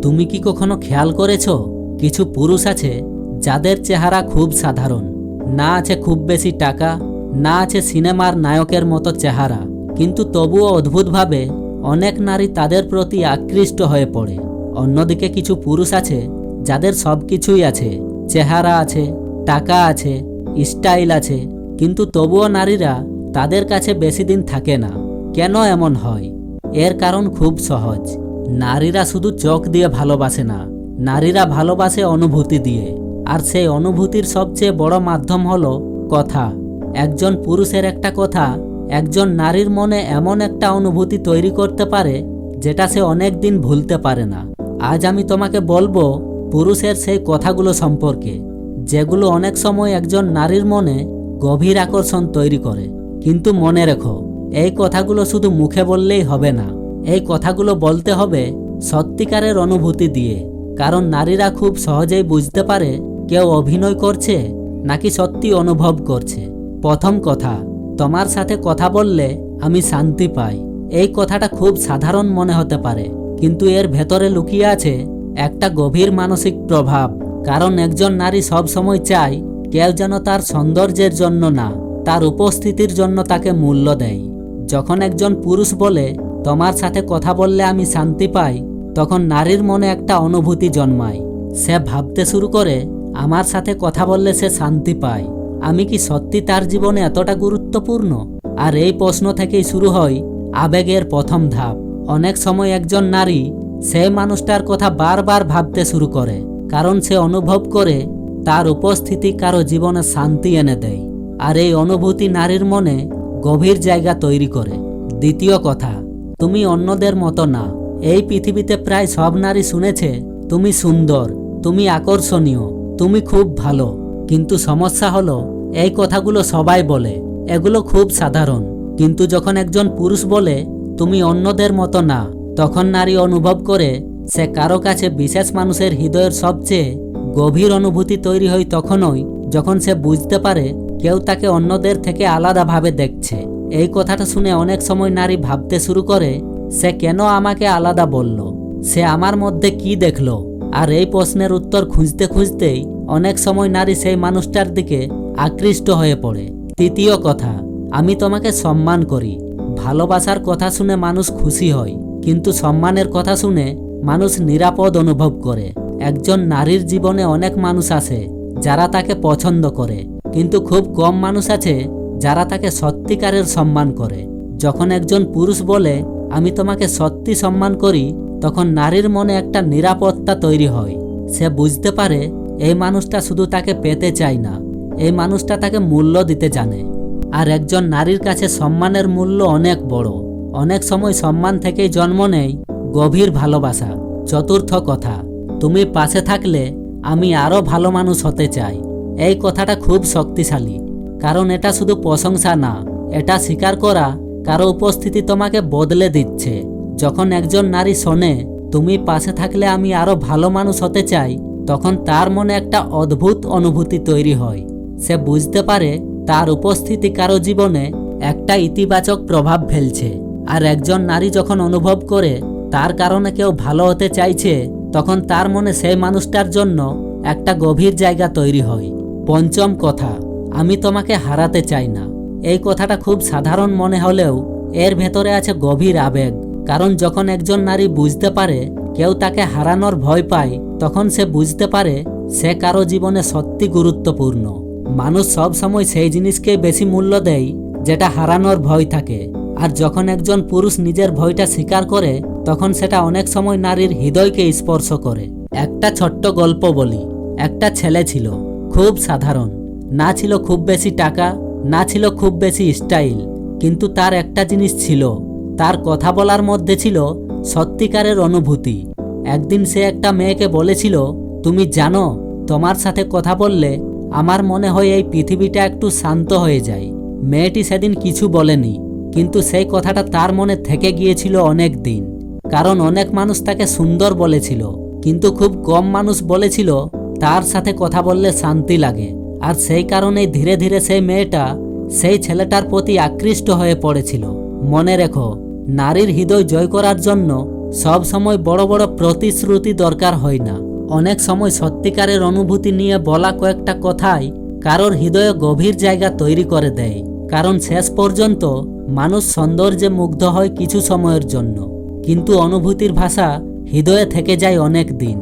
তুমি কি কখনো খেয়াল করেছো কিছু পুরুষ আছে যাদের চেহারা খুব সাধারণ, না আছে খুব বেশি টাকা, না আছে সিনেমার নায়কের মতো চেহারা, কিন্তু তবুও অদ্ভুতভাবে অনেক নারী তাদের প্রতি আকৃষ্ট হয়ে পড়ে। অন্যদিকে কিছু পুরুষ আছে যাদের সব কিছুই আছে, চেহারা আছে, টাকা আছে, স্টাইল আছে, কিন্তু তবুও নারীরা তাদের কাছে বেশি দিন থাকে না। কেন এমন হয়? এর কারণ খুব সহজ। নারীরা শুধু চোখ দিয়ে ভালোবাসে না, নারীরা ভালোবাসে অনুভূতি দিয়ে। আর সেই অনুভূতির সবচেয়ে বড় মাধ্যম হলো কথা। একজন পুরুষের একটা কথা একজন নারীর মনে এমন একটা অনুভূতি তৈরি করতে পারে যেটা সে অনেক দিন ভুলতে পারে না। আজ আমি তোমাকে বলবো পুরুষের সেই কথাগুলো সম্পর্কে, যেগুলো অনেক সময় একজন নারীর মনে গভীর আকর্ষণ তৈরি করে। কিন্তু মনে রেখো, এই কথাগুলো শুধু মুখে বললেই হবে না, এই কথাগুলো বলতে হবে সত্যিকারের অনুভূতি দিয়ে। কারণ নারীরা খুব সহজেই বুঝতে পারে কেউ অভিনয় করছে নাকি সত্যি অনুভব করছে। প্রথম কথা, তোমার সাথে কথা বললে আমি শান্তি পাই। এই কথাটা খুব সাধারণ মনে হতে পারে, কিন্তু এর ভেতরে লুকিয়ে আছে একটা গভীর মানসিক প্রভাব। কারণ একজন নারী সব সময় চায় কেউ যেন তার সৌন্দর্যের জন্য না, তার উপস্থিতির জন্য তাকে মূল্য দেয়। যখন একজন পুরুষ বলে তোমার সাথে কথা বললে আমি শান্তি পাই, তখন নারীর মনে একটা অনুভূতি জন্মায়। সে ভাবতে শুরু করে আমার সাথে কথা বললে সে শান্তি পায়। আমি কি সত্যি তার জীবনে এতটা গুরুত্বপূর্ণ? আর এই প্রশ্ন থেকেই শুরু হয় আবেগের প্রথম ধাপ। অনেক সময় একজন নারী সেই মানুষটার কথা বারবার ভাবতে শুরু করে, কারণ সে অনুভব করে তার উপস্থিতি কারো জীবনে শান্তি এনে দেয়। আর এই অনুভূতি নারীর মনে গভীর জায়গা তৈরি করে। দ্বিতীয় কথা, তুমি অন্যদের মতো না। এই পৃথিবীতে প্রায় সব নারী শুনেছে তুমি সুন্দর, তুমি আকর্ষণীয়, তুমি খুব ভালো। কিন্তু সমস্যা হলো এই কথাগুলো সবাই বলে, এগুলো খুব সাধারণ। কিন্তু যখন একজন পুরুষ বলে তুমি অন্যদের মতো না, তখন নারী অনুভব করে সে কারো কাছে বিশেষ। মানুষের হৃদয়ের সবচেয়ে গভীর অনুভূতি তৈরি হয় তখনই যখন সে বুঝতে পারে কেউ তাকে অন্যদের থেকে আলাদাভাবে দেখছে। এই কথাটা শুনে অনেক সময় নারী ভাবতে শুরু করে সে কেন আমাকে আলাদা বলল, সে আমার মধ্যে কি দেখলো। আর এই প্রশ্নের উত্তর খুঁজতে খুঁজতেই অনেক সময় নারী সেই মানুষটার দিকে আকৃষ্ট হয়ে পড়ে। তৃতীয় কথা, আমি তোমাকে সম্মান করি। ভালোবাসার কথা শুনে মানুষ খুশি হয়, কিন্তু সম্মানের কথা শুনে মানুষ নিরাপদ অনুভব করে। একজন নারীর জীবনে অনেক মানুষ আছে যারা তাকে পছন্দ করে, কিন্তু খুব কম মানুষ আছে যারা তাকে সত্যিকারের সম্মান করে। যখন একজন পুরুষ বলে আমি তোমাকে সত্যি সম্মান করি, তখন নারীর মনে একটা নিরাপত্তা তৈরি হয়। সে বুঝতে পারে এই মানুষটা শুধু তাকে পেতে চায় না, এই মানুষটা তাকে মূল্য দিতে জানে। আর একজন নারীর কাছে সম্মানের মূল্য অনেক বড়। অনেক সময় সম্মান থেকেই জন্ম নেয় গভীর ভালোবাসা। চতুর্থ কথা, তুমি পাশে থাকলে আমি আরো ভালো মানুষ হতে চাই। এই কথাটা খুব শক্তিশালী, কারণ এটা শুধু প্রশংসা না, এটা স্বীকার করা কারো উপস্থিতি তোমাকে বদলে দিচ্ছে। যখন একজন নারী শোনে তুমি পাশে থাকলে আমি আরো ভালো মানুষ হতে চাই, তখন তার মনে একটা অদ্ভুত অনুভূতি তৈরি হয়। সে বুঝতে পারে তার উপস্থিতি কারো জীবনে একটা ইতিবাচক প্রভাব ফেলছে। আর একজন নারী যখন অনুভব করে তার কারণে কেউ ভালো হতে চাইছে, তখন তার মনে সেই মানুষটার জন্য একটা গভীর জায়গা তৈরি হয়। পঞ্চম কথা, আমি তোমাকে হারাতে চাই না। এই কথাটা খুব সাধারণ মনে হলেও এর ভেতরে আছে গভীর আবেগ। কারণ যখন একজন নারী বুঝতে পারে কেউ তাকে হারানোর ভয় পায়, তখন সে বুঝতে পারে সে কারো জীবনে সত্যি গুরুত্বপূর্ণ। মানুষ সব সময় সেই জিনিসকে বেশি মূল্য দেয় যেটা হারানোর ভয় থাকে। আর যখন একজন পুরুষ নিজের ভয়টা স্বীকার করে, তখন সেটা অনেক সময় নারীর হৃদয়কে স্পর্শ করে। একটা ছোট্ট গল্প বলি। একটা ছেলে ছিল, খুব সাধারণ, না ছিল খুব বেশি টাকা, না ছিল খুব বেশি স্টাইল, কিন্তু তার একটা জিনিস ছিল, তার কথা বলার মধ্যে ছিল সত্যিকারের অনুভূতি। একদিন সে একটা মেয়েকে বলেছিল, তুমি জানো, তোমার সাথে কথা বললে আমার মনে হয় এই পৃথিবীটা একটু শান্ত হয়ে যায়। মেয়েটি সেদিন কিছু বলেনি, কিন্তু সেই কথাটা তার মনে থেকে গিয়েছিল অনেক দিন। কারণ অনেক মানুষ তাকে সুন্দর বলেছিল, কিন্তু খুব কম মানুষ বলেছিল তার সাথে কথা বললে শান্তি লাগে। আর সেই কারণেই ধীরে ধীরে সেই মেয়েটা সেই ছেলেটার প্রতি আকৃষ্ট হয়ে পড়েছিল। মনে রেখো, নারীর হৃদয় জয় করার জন্য সব সময় বড় বড় প্রতিশ্রুতি দরকার হয় না। অনেক সময় সত্যিকারের অনুভূতি নিয়ে বলা কয়েকটা কথাই কারোর হৃদয়ে গভীর জায়গা তৈরি করে দেয়। কারণ শেষ পর্যন্ত মানুষ সৌন্দর্যে মুগ্ধ হয় কিছু সময়ের জন্য, কিন্তু অনুভূতির ভাষা হৃদয়ে থেকে যায় অনেক দিন।